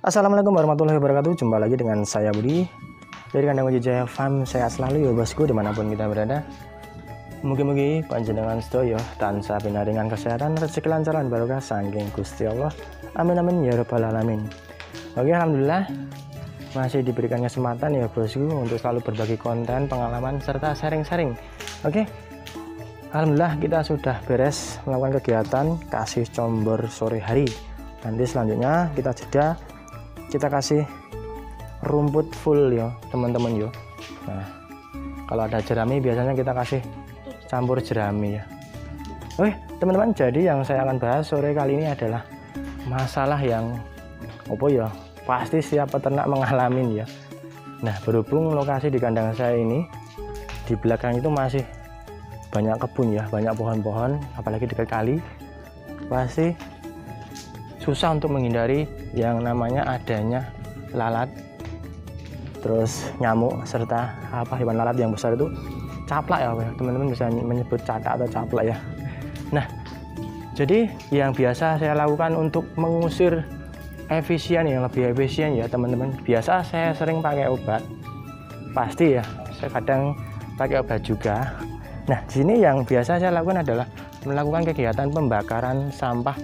Assalamualaikum warahmatullahi wabarakatuh. Jumpa lagi dengan saya Budi dari kandang Wijaya Farm. Sehat selalu ya bosku dimanapun kita berada. Mugi-mugi panjenengan sedaya tansah pinaringan kesehatan, rezeki lancaran barokah saking Gusti Allah. Amin amin ya rabbal alamin. Oke, alhamdulillah masih diberikan kesempatan ya bosku untuk selalu berbagi konten, pengalaman serta sharing-sharing. Oke. Alhamdulillah kita sudah beres melakukan kegiatan kasih combor sore hari. Nanti selanjutnya kita jeda, kita kasih rumput full ya teman-teman yo. Nah, kalau ada jerami biasanya kita kasih campur jerami ya. Oke teman-teman, jadi yang saya akan bahas sore kali ini adalah masalah yang ya pasti setiap peternak mengalami ya. Nah, berhubung lokasi di kandang saya ini di belakang itu masih banyak kebun ya, banyak pohon-pohon, apalagi dekat kali, pasti susah untuk menghindari yang namanya adanya lalat, terus nyamuk, serta hewan lalat yang besar itu caplak ya teman-teman, bisa menyebut catak atau caplak ya. Nah, jadi yang biasa saya lakukan untuk mengusir yang lebih efisien ya teman-teman, biasa saya sering pakai obat, pasti ya saya kadang pakai obat juga. Nah, di sini yang biasa saya lakukan adalah melakukan kegiatan pembakaran sampah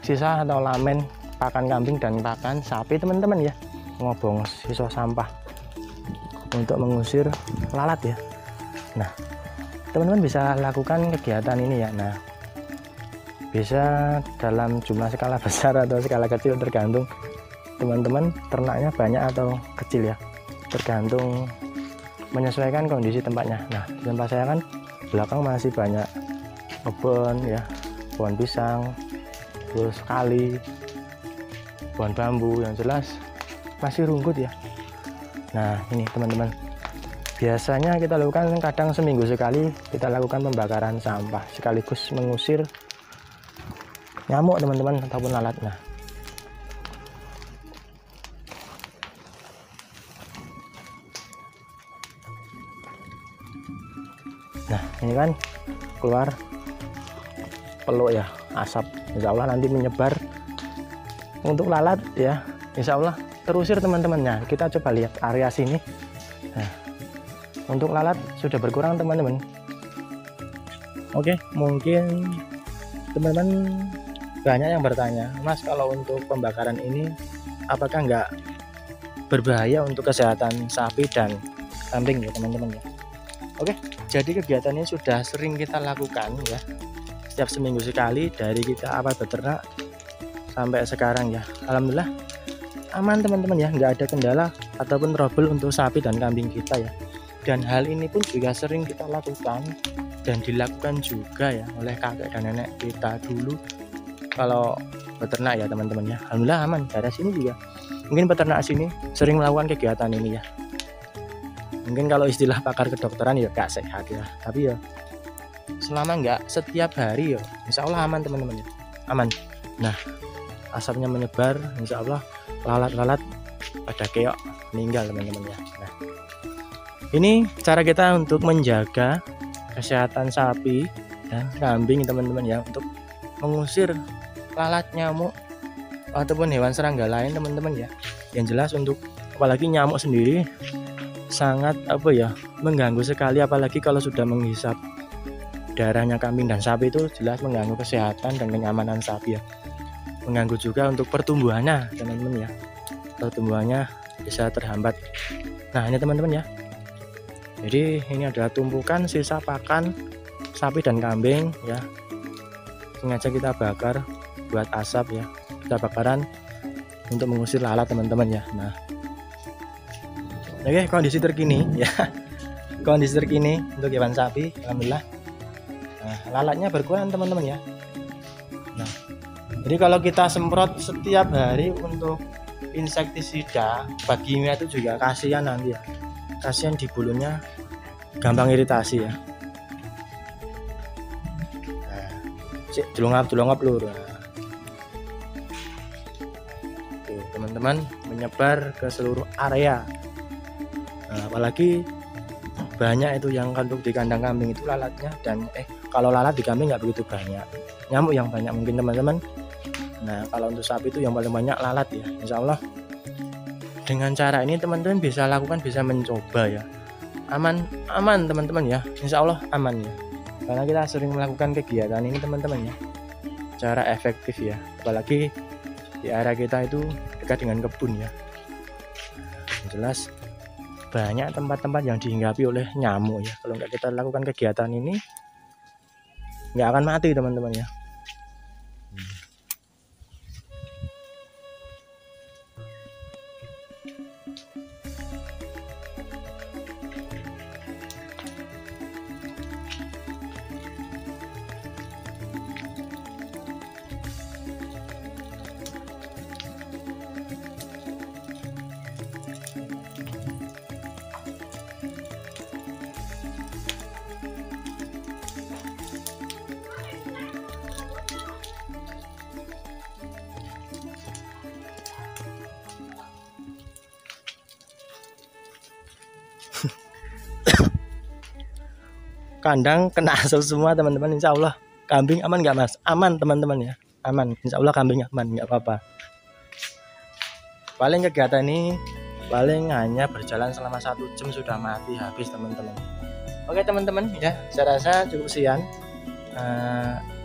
sisa atau lamen pakan kambing dan pakan sapi teman-teman ya, ngobong sisa sampah untuk mengusir lalat ya. Nah, teman-teman bisa lakukan kegiatan ini ya. Nah, bisa dalam jumlah skala besar atau skala kecil tergantung teman-teman ternaknya banyak atau kecil ya, tergantung menyesuaikan kondisi tempatnya. Nah, di tempat saya kan belakang masih banyak kebun ya, pohon pisang, terus kali, pohon bambu, yang jelas masih rumput ya. Nah, ini teman-teman, biasanya kita lakukan kadang seminggu sekali kita lakukan pembakaran sampah sekaligus mengusir nyamuk teman-teman ataupun lalat. Nah, ini kan keluar peluk ya, asap, insya Allah nanti menyebar untuk lalat ya, insya Allah terusir teman-temannya. Kita coba lihat area sini. Nah, untuk lalat sudah berkurang teman-teman. Oke, mungkin teman-teman banyak yang bertanya, Mas, kalau untuk pembakaran ini apakah nggak berbahaya untuk kesehatan sapi dan kambing ya teman-teman ya. Oke, jadi kegiatan ini sudah sering kita lakukan ya, setiap seminggu sekali dari kita awal beternak sampai sekarang ya. Alhamdulillah aman teman-teman ya, nggak ada kendala ataupun trouble untuk sapi dan kambing kita ya. Dan hal ini pun juga sering kita lakukan dan dilakukan juga ya oleh kakek dan nenek kita dulu kalau beternak ya teman-teman ya. Alhamdulillah aman. Dari sini juga mungkin peternak sini sering melakukan kegiatan ini ya. Mungkin kalau istilah pakar kedokteran ya gak sehat ya, tapi ya selama nggak setiap hari ya insya Allah aman teman-teman ya, aman. Nah, asapnya menyebar, insya Allah lalat-lalat pada keok meninggal teman-teman ya. Nah, ini cara kita untuk menjaga kesehatan sapi dan kambing teman-teman ya, untuk mengusir lalat, nyamuk ataupun hewan serangga lain teman-teman ya. Yang jelas untuk apalagi nyamuk sendiri sangat mengganggu sekali, apalagi kalau sudah menghisap darahnya kambing dan sapi, itu jelas mengganggu kesehatan dan kenyamanan sapi ya. Mengganggu juga untuk pertumbuhannya teman-teman ya, pertumbuhannya bisa terhambat. Nah, ini teman-teman ya, jadi ini adalah tumpukan sisa pakan sapi dan kambing ya, sengaja kita bakar buat asap ya, kita bakaran untuk mengusir lalat teman-teman ya. Nah, oke, kondisi terkini ya, kondisi terkini untuk hewan sapi alhamdulillah. Nah, lalatnya berkurang teman-teman ya. Nah, jadi kalau kita semprot setiap hari untuk insektisida kimia itu juga kasihan nanti ya, kasihan di bulunya gampang iritasi ya. Nah, jelungap lur. Tuh, teman-teman, menyebar ke seluruh area. Nah, apalagi banyak itu yang kandung di kandang kambing itu lalatnya, dan kalau lalat di kambing nggak begitu banyak, nyamuk yang banyak. Mungkin teman-teman Nah, kalau untuk sapi itu yang paling banyak lalat ya. Insya Allah dengan cara ini teman-teman bisa lakukan, bisa mencoba ya. Aman teman-teman ya. Insya Allah aman ya. Karena kita sering melakukan kegiatan ini teman-teman ya. Cara efektif ya. Apalagi di area kita itu dekat dengan kebun ya. Jelas banyak tempat-tempat yang dihinggapi oleh nyamuk ya. Kalau nggak kita lakukan kegiatan ini nggak akan mati teman-teman ya. Kandang kena asap semua teman-teman. Insya Allah kambing aman nggak mas? Aman teman-teman ya, aman. Insya Allah kambing aman, nggak apa-apa. Paling kegiatan ini paling hanya berjalan selama 1 jam sudah mati habis teman-teman. Oke teman-teman ya, saya rasa cukup sekian.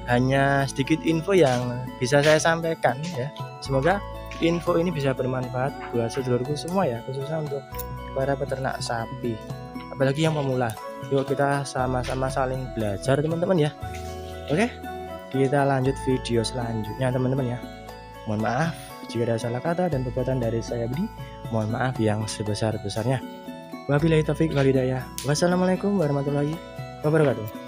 Hanya sedikit info yang bisa saya sampaikan ya. Semoga info ini bisa bermanfaat buat sedulurku semua ya, khususnya untuk para peternak sapi, apalagi yang pemula. Yuk kita sama-sama saling belajar teman-teman ya. Oke, kita lanjut video selanjutnya teman-teman ya. Mohon maaf jika ada salah kata dan perbuatan dari saya Budi. Mohon maaf yang sebesar-besarnya. Wabillahi taufik wal hidayah. Wassalamualaikum warahmatullahi wabarakatuh.